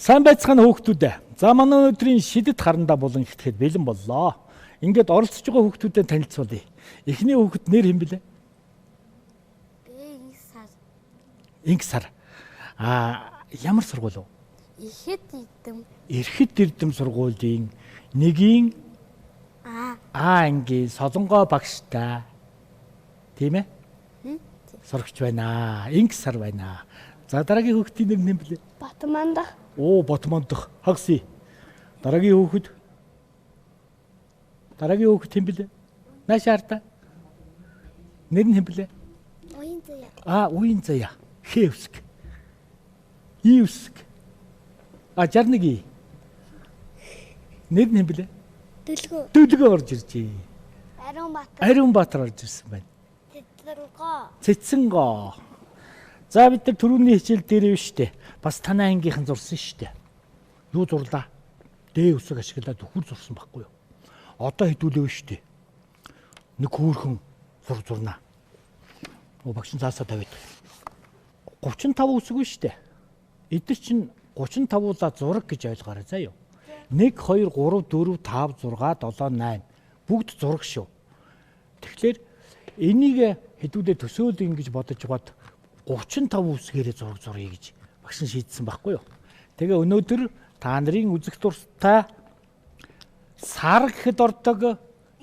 Сайн байцгаана хүүхдүүд. За манай өнөөдрийн шидэт харандаа болон ихтгэхэд бэлэн боллоо. Ингээд оролцож байгаа хүүхдүүдэд танилцуулъя. Эхний хүүхэд нэр хэн блэ? Инксар. Ямар сургууль вэ? Ирэхэд эрдэм сургуулийн нэгийн ангийн Солонгой багштай. Тийм ээ? Сурагч байна. Инксар байна. За дараагийн хүүхдийн нэр хэн блэ? Батмандах. Ботмондох. Хагсий. Дараагийн хүүхэд хэн блэ? Наашаарта. Нэр нь хэн блэ? Уянзая. Уянзая. Хевск. Ивск. 61. Нэр нь хэн блэ? Дүлгөө орж иржээ. Ариунбаатар орж ирсэн байна. Цэцэнгоо. За бид нар түрүүний хичээл дээр биш үү? Бас танай ангийнхан зурсан шүү дээ. Юу зурлаа? Дээ үсэг ашиглаад өхөр зурсан байхгүй юу? Одоо хэдүүлээ шүү дээ. Нэг хөөрхөн зурнаа. Багш заасаа тавиад. 35 үсэг биш үү? Эдгээр чинь 35-уулаа зураг гэж ойлгоорой заа юу. 1 2 3 4 5 6 7 8 бүгд зураг шүү. Тэгэхээр энийг хэдүүлээ төсөөлөе гэж бодож бод 35 үсгээрээ зураг зуръя гэж багш нь шийдсэн байхгүй юу. Тэгээ өнөөдөр та нарын үзэх дуртай сар гэхэд ордог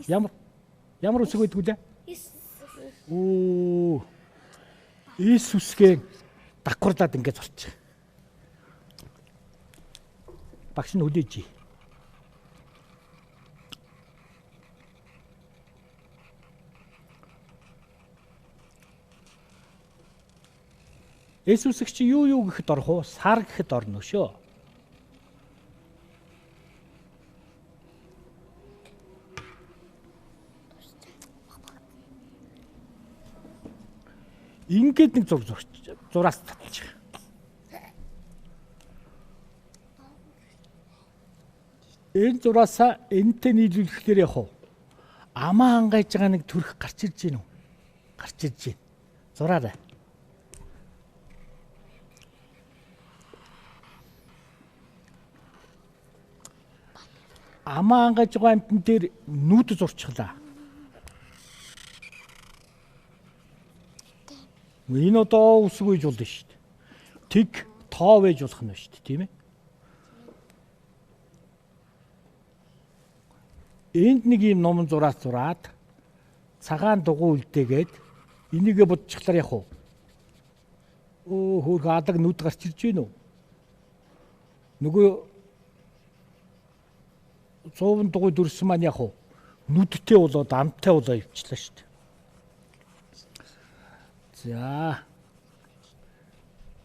ямар үсэг байдг үлээ? Ис үсгээ давхарлаад ингэж зорчих. Багш нь хүлээж. Эс үсэг чи юу гэхэд орох уу? Сар гэхэд орно шүү. Ингээд нэг зураас татчих. Энэ зураасаа энэтэй нийлүүлэхээр яг уу. Амаа ангайж байгаа нэг төрх гарч ирж гин үү? Гарч ирж гин. Зураарай. Амаа ангаж байгаа амтан дээр нүд зурчихлаа. Энэ одоо үсэг үйж болно шүү дээ. Тэг тоо байж болох нь шүү дээ, тийм ээ? Энд нэг юм номон зураад цагаан дугуй үлдээгээд энийгээ бодчихлаар яг уу. Хөөх алаг нүд гарч ирж гин үү? Нөгөө 100 дугуй дүрсэн маань яг уу. Нүдтэй болоод амттай болоо явчлаа шүү дээ. За.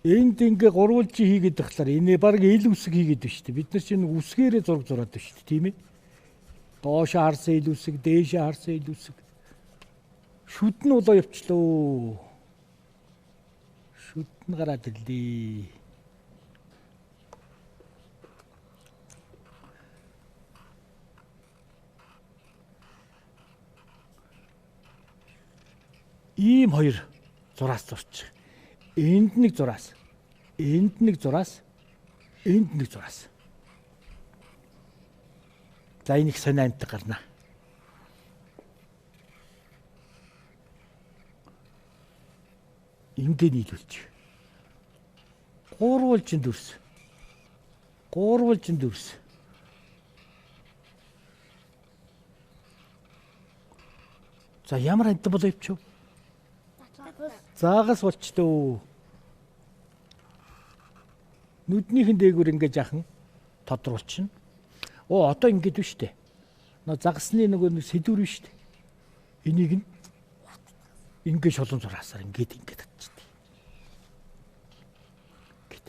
Энд ингээ гурвалжи хийгээд тахлаар энэ баг ил үсэг хийгээд байна шүү дээ. Бид нар чинь үсгээрээ зураг зураад байна шүү дээ, тийм ээ? Доош харсан ил үсэг, дээш харсан ил үсэг. Шүд нь болоо явчлаа. Шүд нь гараад ирлээ. Ийм хоёр зураас зурчих. Энд нэг зураас. Энд нэг зураас. Энд нэг зураас. За энийг сонио амттай гарна. Ингээд нийлүүлчих. Гурвалжин дүрс. За ямар амттай болоо явчих вэ? Заагаас болчлоо. Нүднийхэн дээгүүр ингээ жахан тодруулчихна. Одоо ингээд биш үү? Нөө загасны нөгөө сэдвэр биш үү? Энийг нь ингээ шолон зураасаар ингээд татчихдаг. Гэт.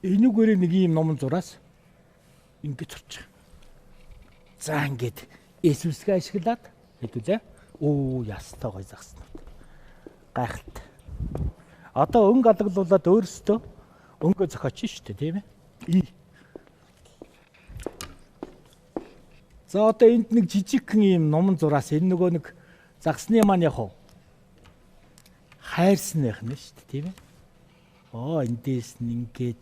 Энүүгээр нэг юм номон зураас ингээд зурчих. За ингээд эсвэсгээ ашиглаад хэдүүлээ. Ястай гой загснаа. Гайхалтай. Одоо өнгө алгалуулаад өөрөөсөө өнгөө зохиоч шүү дээ, тийм ээ? За одоо энд нэг жижигхэн юм номон зураас энэ нөгөө нэг загсны маань яг хайрсан байх нь шүү дээ, тийм ээ. Эндээс нь ингээд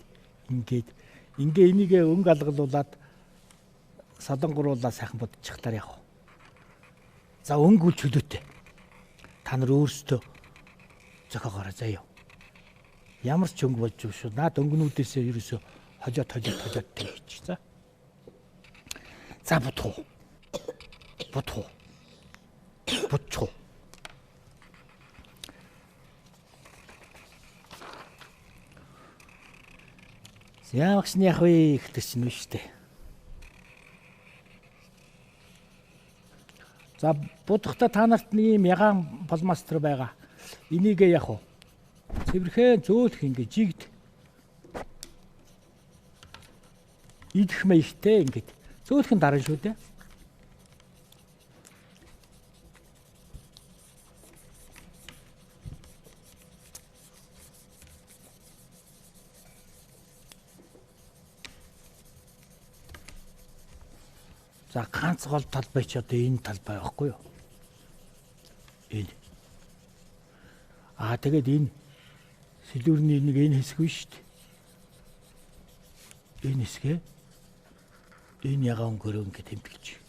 энийгээ өнгө алгалуулад солонгоруулаад сайхан бодчихлаар явах. За өнгө үл чөлөөтэй. Та нар өөрсдөө зохиогоорой заяа. Ямар ч өнгө болж шүү. Наад өнгөнүүдээсээ ерөөсөө хожоод тэгчих. За бодох уу. Яагч нь яг вэ гэдэг чинь үү штэ. За будахта та нарт нэг юм ягаан полмастер байгаа. Энийгээ яг уу. Цэвэрхэн зөөлөх ингээ жигд. Идэх мэйхтэй ингээд. Зөөлөх нь дараа шүү дээ. За ганц гол талбай ч одоо энэ талбай байхгүй юу? Энэ. Тэгээд энэ сэлүүрний нэг энэ хэсэг биш шүү дээ. Энэ хэсгээ энэ ягаан өнгөөр ингэ тэмдэглэж.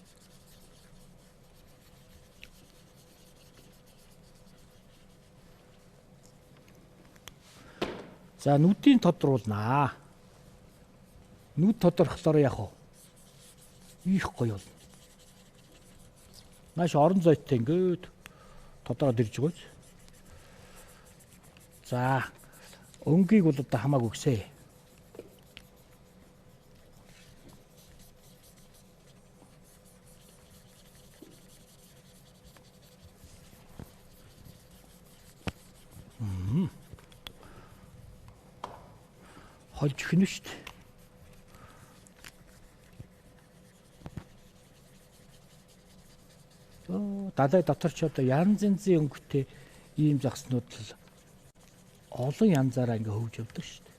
За нүдийн тодруулнаа. Нүд тодорхлоор яг уу. Их гоё бол. Маш орон зайтай ингээд тодороод ирж байгаа. За өнгийг бол одоо хамаагүй гисэ. Холж ихнэ шүү дээ. Далай дотор ч одоо янз янзын өнгөтэй ийм загснууд л олон янзаараа ингээ хөвж явдаг шүү дээ.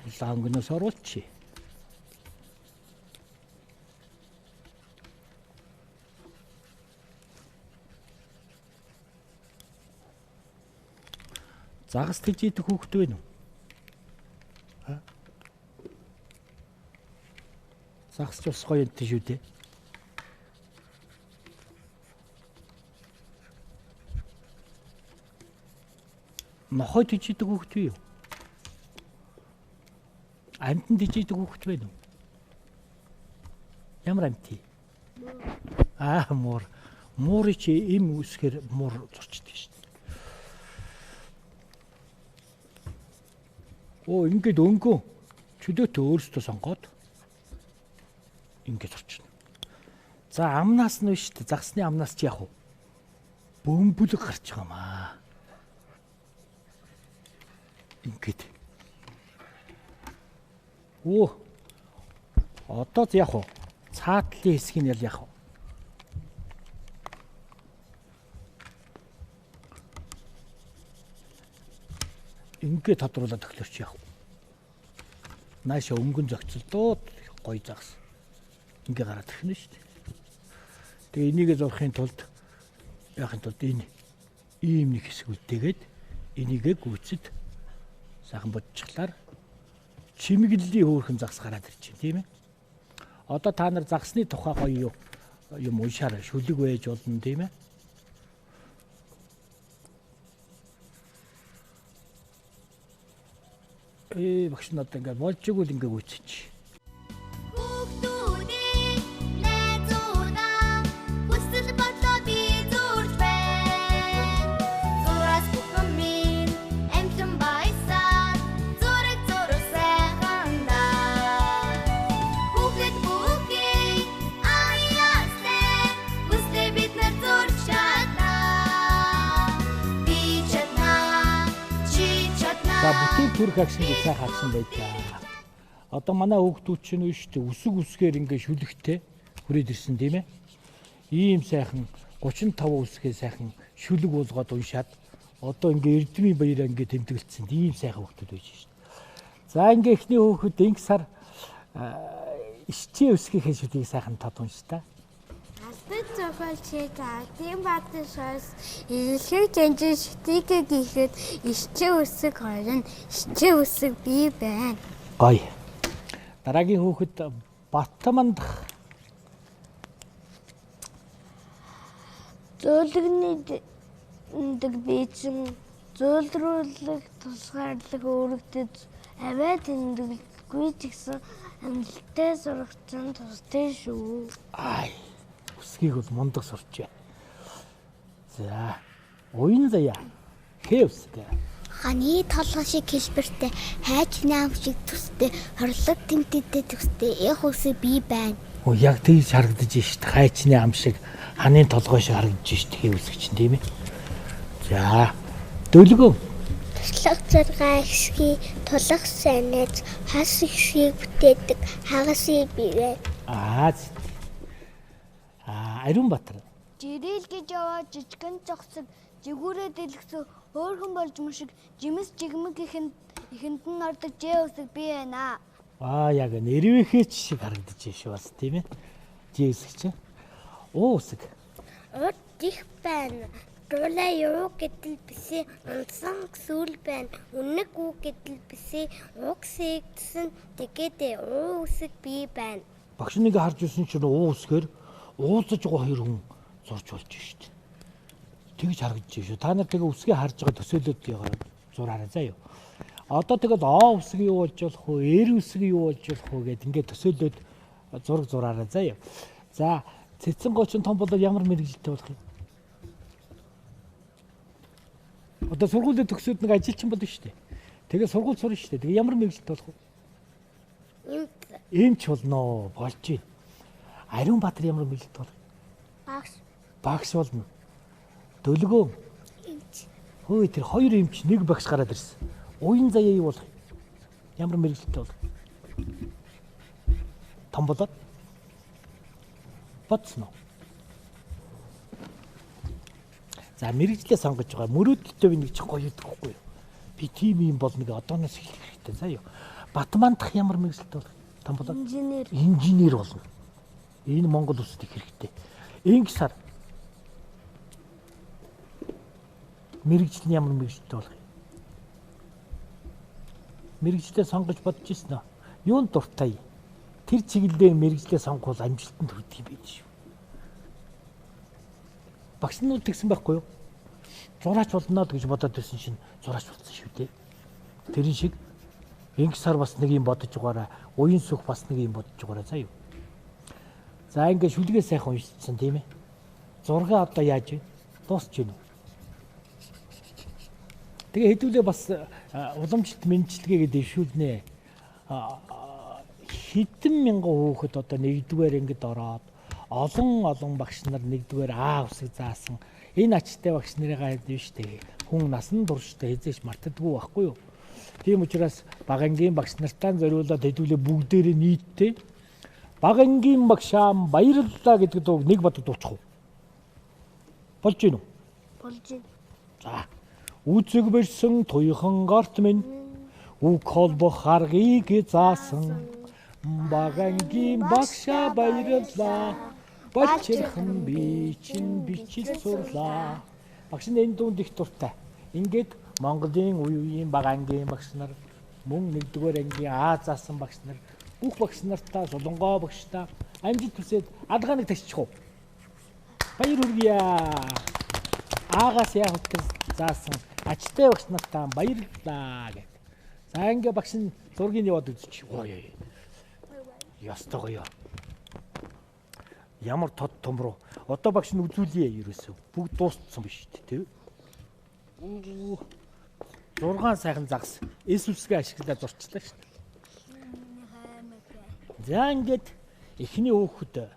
Улаан өнгнөөс оруулчих. Загас тэгж идэх хүүхэд байна уу? Загас ч бас гоё юм шүү дээ. Нохой тэгж идэх хүүхэд бий юу? Амтан тэгж идэх хүүхэд байна уу? Ямар амт? Муур. Муурыг чи им үсгээр муур зурчдаг шүү дээ. Ингээд өнгөө чөлөөтэй өөрсдөө сонгоод ингээд орчихно. За амнаас нь шүү дээ. Загсны амнаас чи яг уу бөмбөлөг гарч байгаа маа. Ингээд. Одоо яг уу цаатлын хэсгийг ял яг уу. Ингээд тодруулаад төглөрч яах вэ? Нааша өнгөн зохицолдоод гоё загс. Ингээ гараад ирэх нь шүү дээ. Тэгээ энийгээ зурхын тулд энэ ийм нэг хэсэг үлдээгээд энийгээ гүйцэд сайхан бодчихлаар чимэглэлийн хөөрхөн загс гараад ирж байна, тийм ээ. Одоо та нар загсны тухай гоё юм уншаарай, шүлэг байж болно, тийм ээ. Багш нь одоо ингээд болж игэл ингээд үүсэж. Бүтээл төрх агшин гэж сайхан агшин байлаа. Одоо манай хүүхдүүд чинь шүү дээ үсгээр ингээ шүлэгтэй хүрээд ирсэн тийм ээ. Ийм сайхан 35 үсгээ сайхан шүлэг уулгаад уншаад Одоо ингээ Эрдмийн баяраа ингээ тэмдэглэсэн ийм сайхан хүүхдүүд байж шít. За ингээ эхний хүүхэд инх сар ичээ өсгийнхээ шүдийг сайхан тодгон ш та. Албад зохиолчид тийм баатаршаас илэрхийг дэнжин шитигээ гихэд ичээ өсөг хоёр нь ичээ өсөг бий байна. Гоё. Дараагийн хүүхэд Батмандах. Зөөлгөний бийцэн зөөлрүүлэх тусгаарлах өөрөгдөж аваа тэмдэглэхгүй ч гэсэн амжилттай сурагчсан тустай шүү. Ай. Өсгийг бол мундаг сурч байна. За. Уян заяа. Хэвсгэ. Ханы толгой шиг хэлбэртэй хайч наам шиг төстэй хорлог тэмдэгтэй төстэй их үсэг бий байна. Оо яг тэгж харагдаж шít. Хайчны ам шиг ханы толгой шиг харагдаж шít. Хэвсэг чинь тийм ээ. За. Дөлгөө. Туслах зургаа ихсхий тулах сайнаж хас ихсхийг бүтээдэг хагасын бий байна. Ариунбаатар. Жирэл гэж яваа жижигэн зогсог жигүүрээ дэлгэсэн хөөрхөн болж мушиг жимс жигмэг ихэнд нь ордог жээ үсэг бий байна. Яг нэрвэхээч шиг харагдаж шүү бас тийм ээ. Жээ үсэг чинь. Үсэг. Урд их байна. Дуулаа юу гэдэл бисээ унсан сүүл байна. Үнэг үг гэдэл бисээ уг сэгдсэн тэгээд үсэг бий байна. Багш нэг харж ирсэн чинь үсгээр уулзаж байгаа хоёр хүн зурж болж шít. Тэгж харагдаж шүү. Та нар тэгээ үсгээ харж байгаа төсөөлөд зураарай заа юу. Одоо тэгэл үсэг юу болж болох вэ? Үсэг юу болж болох вэ гэд ингээд төсөөлөд зураг зураарай заа юу. За, цэцэн гочин том болоод ямар мэрэгжилтэй болох юм? Одоо сургуулийн төгсөөд нэг ажилчин болно шүү дээ. Тэгээ сургууль сурна шүү дээ. Тэгээ ямар мэрэгжилтэй болох вэ? Эмч болно. Болж байна. Ариунбаатар ямар мэрэгжилтэй болох вэ? Багш болно. Дөлгөө. Эмч. Хөөе тэр хоёр эмч нэг багш гараад ирсэн. Уян заяа юу болох вэ? Ямар мэрэгжилтэй болох вэ? Том болоод бодсон уу? За мэрэгжлээ сонгож байгаа. Мөрөөдөлтөө би нэг ч гоё гэдэг байхгүй юу? Би тийм юм бол нэг одооноос хэлэх хэрэгтэй заа юу. Батмандах ямар мэрэгжилтэй болох вэ? Том болоод инженер болно. Энэ Монгол улсад их хэрэгтэй. Инх сар мэрэгжил нь ямар мэрэгжилтэй болох юм? Мэрэгжлээ сонгож бодож ирсэн үү? Юунд дуртай? Тэр чиглэлээр мэрэгжлээ сонгох амжилтанд хүрэх юм биш үү? Багшнууд тэгсэн байхгүй юу? Зураач болно гэж бодоод ирсэн чинь зураач болсон шүү дээ. Тэрэн шиг инх сар бас нэг юм бодож байгаараа, уян сүх бас нэг юм бодож байгаараа заа юу. За ингээд шүлгээ сайхан уншсан тийм ээ. Зураг одоо яаж вэ? Дуусч байна уу? Тэгээ хэдүүлээ бас уламжлалт мэнчилгээгээ дэвшүүлнэ. Хэдэн мянган хүүхэд одоо нэгдүгээр ангид ороод олон багш нар нэгдүгээр үсэг заасан. Энэ ачтай багш нарыгаа биш дээ. Хүн насан туршдаа хизээш мартдаггүй байхгүй юу? Тийм учраас бага ангийн багш нартаа зориулаад хэдүүлээ бүгдээрээ нийтдээ бага ангийн багшаа баярлалаа гэдэг дуу нэг бод дуучих уу? Болж гин үү? Болж байна. За. Үзэг барьсан туйхан гарт минь үг холбох аргыг заасан. Бага ангийн багшаа баярлалаа. Бачирхан би чин бичил сурлаа. Багш нь энэ дүнд их дуртай. Ингээд Монголын үеийн бага ангийн багш нар мөн нэгдүгээр ангийн заасан багш нар бүх багш нартаа Солонгоо багштаа амжилт хүсээд алгааныг ташчих уу? Баяр хүргье. Аагаас яг заасан ачтай багш нартаа баярлалаа гэв. За ингээ багш нь зургийг яваад үзчих. Ой. Ястай гоё. Ямар тод том руу. Одоо багш нь үзүүлье ерөөсөө. Бүгд дууссан биш үү, тийм? 6 сайхан загас. Эс үсгээ ашиглаад зурчлаа шүү дээ. За ингээд эхний хүүхэд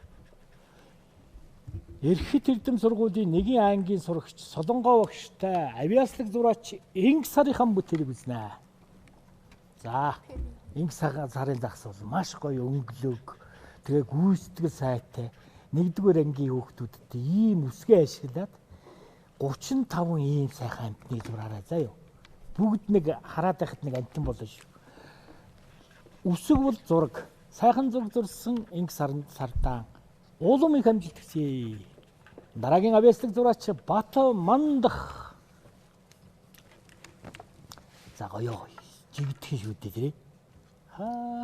Эрхэт эрдэм сургуулийн 1 ангийн сурагч Солонгоо багштай авиаслаг зураач инх сарынхан бүтээлийг үзнэ. За инх сарын загас бол маш гоё өнгөлөг. Тэгээ гүйцэтгэл сайтай. 1-р ангийн хүүхдүүдтэй ийм үсгээ ашиглаад 35 ийм сайхан амтныг зураарай заа юу. Бүгд нэг хараад байхад нэг амтан болно шүү. Үсэг бол зураг. Сайхан зураг зурсан инг сардаан. Улам их амжилт хүсье. Дараагийн авьяаслаг зураач Бата Мандах. За гоёо. Жигдэх шүү дээ тэрэ.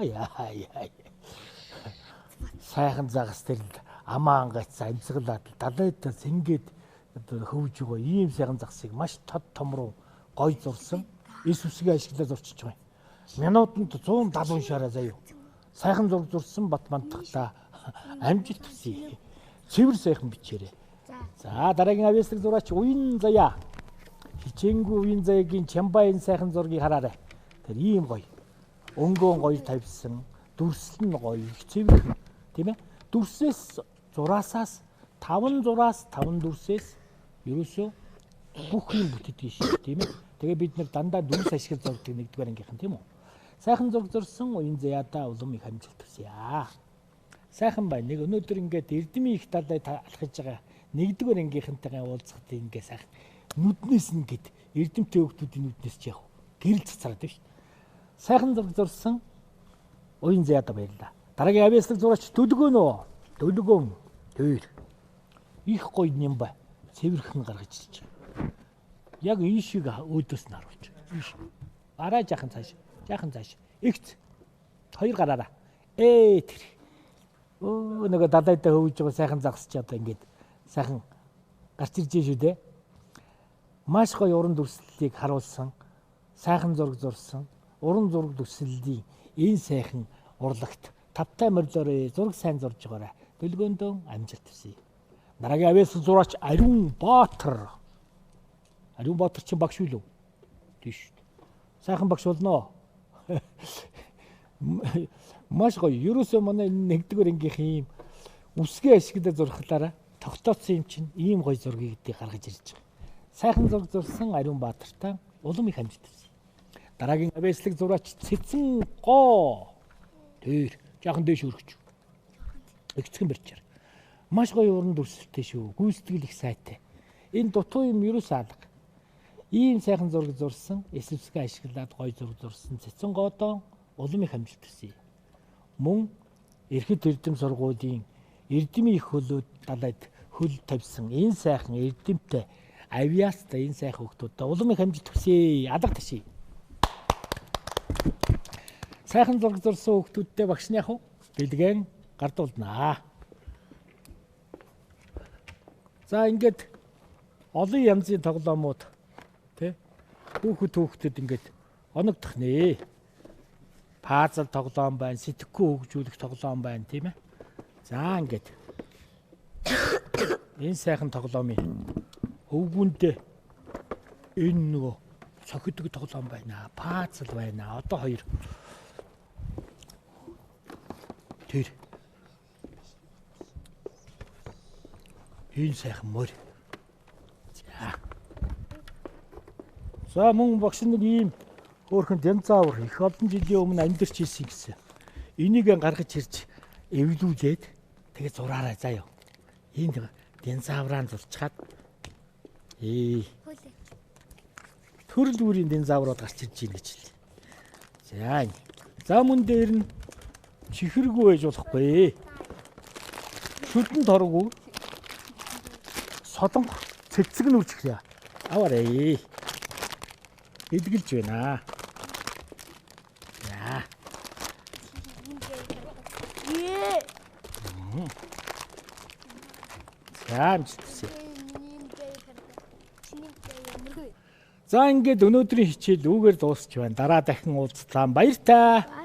Яа. Сайхан загас тэр амаан гайц амьсгалаад далайдаас ингээд хөвж байгаа ийм сайхан загсыг маш тод том руу гой зурсан. Эс үсгээ ашиглаад зурчиж байгаа юм. Минутанд 170 шараа заяа. Сайхан зураг зурсан Бат Мандахта амжилт хүсье. Цэвэр сайхан бичээрэй. За дараагийн авьяаслаг зураач Уян Заяа. Хичээнгүй Уян Заяагийн Чамбайн сайхан зургийг хараарай. Тэр ийм гоё. Өнгөөн гоё тавьсан. Дүрслэл нь гоё. Их цэвэрхэн. Тийм ээ. Дүрсээс зураасаас 5 зураас 5 дүрсээс ерөөсөө бүх юм бүтээдэг шүү, тийм ээ. Тэгээ бид нэр дандаа дүрс ашиглаж зурдаг нэгдүгээр ангийнхан тийм үү? Сайхан зураг зурсан Уян Заяада улам их амжилт хүсье. Сайхан байна. Нэг өнөөдөр ингээд эрдэмийн их талаа алхаж байгаа нэгдүгээр ангийнхантайгаа уулзахад ингээд сайхан нүднээс нь гээд эрдэмтэй хүмүүсийн нүднээс ч яг гэрэл цацраад байна шүү. Сайхан зураг зурсан Уян Заяада баярлаа. Дараагийн авьяаслаг зураач Дөлгөөнөө. Дөлгөөн. Төр. Их гоё юм ба. Цэвэрхэн гаргаж ирж байгаа. Яг энэ шиг өөдөөс нь харуулж. Араа жаахан цааш. Жаахан цааш. Игц. Хоёр гараараа. Тэр. Нөгөө далайдаа хөвж байгаа сайхан загсч одоо ингээд сайхан гарч ирж шүү дээ. Маш гоё уран дүрслэлийг харуулсан. Сайхан зураг зурсан. Уран зураг дүрслэлийн энэ сайхан урлагт тавтай морилоорой зураг сайн зурж байгаарай. Дөлгөөндөө амжилт хүсье. Дараагийн авьяаслаг зураач Ариун Баатар. Ариун Баатар чинь багш юу? Тийш. Сайхан багш болно. Маш гоё. Ерөөсөө манай нэгдүгээр ангийнхан ийм үсгээ ашиглаад зурхлаараа тогтооцсон юм чинь ийм гоё зургийг гаргаж ирж байгаа. Сайхан зураг зурсан Ариун Баатартай улам их амжилт хүсье. Дараагийн авьяаслаг зураач Цэцэн Гоо. Тэр жаахан дээш өргөч. Игцгэн барьчаар. Маш гоё уран дүрслэлтэй шүү. Гүйцэтгэл их сайтай. Энэ дутуу юм ерөөсөө алга. Ийм сайхан зураг зурсан, эсвэсгээ ашиглаад гоё зураг зурсан Цэцэн Гоодоо улам их амжилт хүсье. Мөн Эрхэд эрдэм сургуулийн эрдэмийн их хөлөөд далайд хөл тавьсан энэ сайхан эрдэмтэй авьяастай энэ сайхан хүмүүстэй улам их амжилт хүсье. Алга таший. Сайхан зураг зурсан хүмүүстэй багш нь яг бэлгэн гардуулнаа. За ингээд олон янзын тоглоомууд тий хүүхдэд ингээд оногдох нэ. Пазл тоглоом байна, сэтгэхүй хөгжүүлэх тоглоом байна тийм ээ. За ингээд энэ сайхан тоглоомын өвгүндээ энэ нөгөө цохидог тоглоом байна. Пазл байна. Одоо хоёр тэр энэ сайхан мөр. За мөн багш нэг ийм хөөрхөн динозавр их олон жилийн өмнө амьдарч ирсэн гэсэн. Энийг гаргаж ирж эвлүүлээд тэгээ зураарай заа ёо. Энэ динозавраа зурчаад төрөл бүрийн динозаврууд гарч ирж байна гэж хэлээ. За мөн дээр нь чихэргүй байж болохгүй. Шүлтэн торгуу содон цэцэг нь үржихрээ. Аваарай. Эдгэлж байна. Яа. Амжилтсэ. За ингээд өнөөдрийн хичээл үүгээр дуусч байна. Дараа дахин уулзлаа. Баяр таа.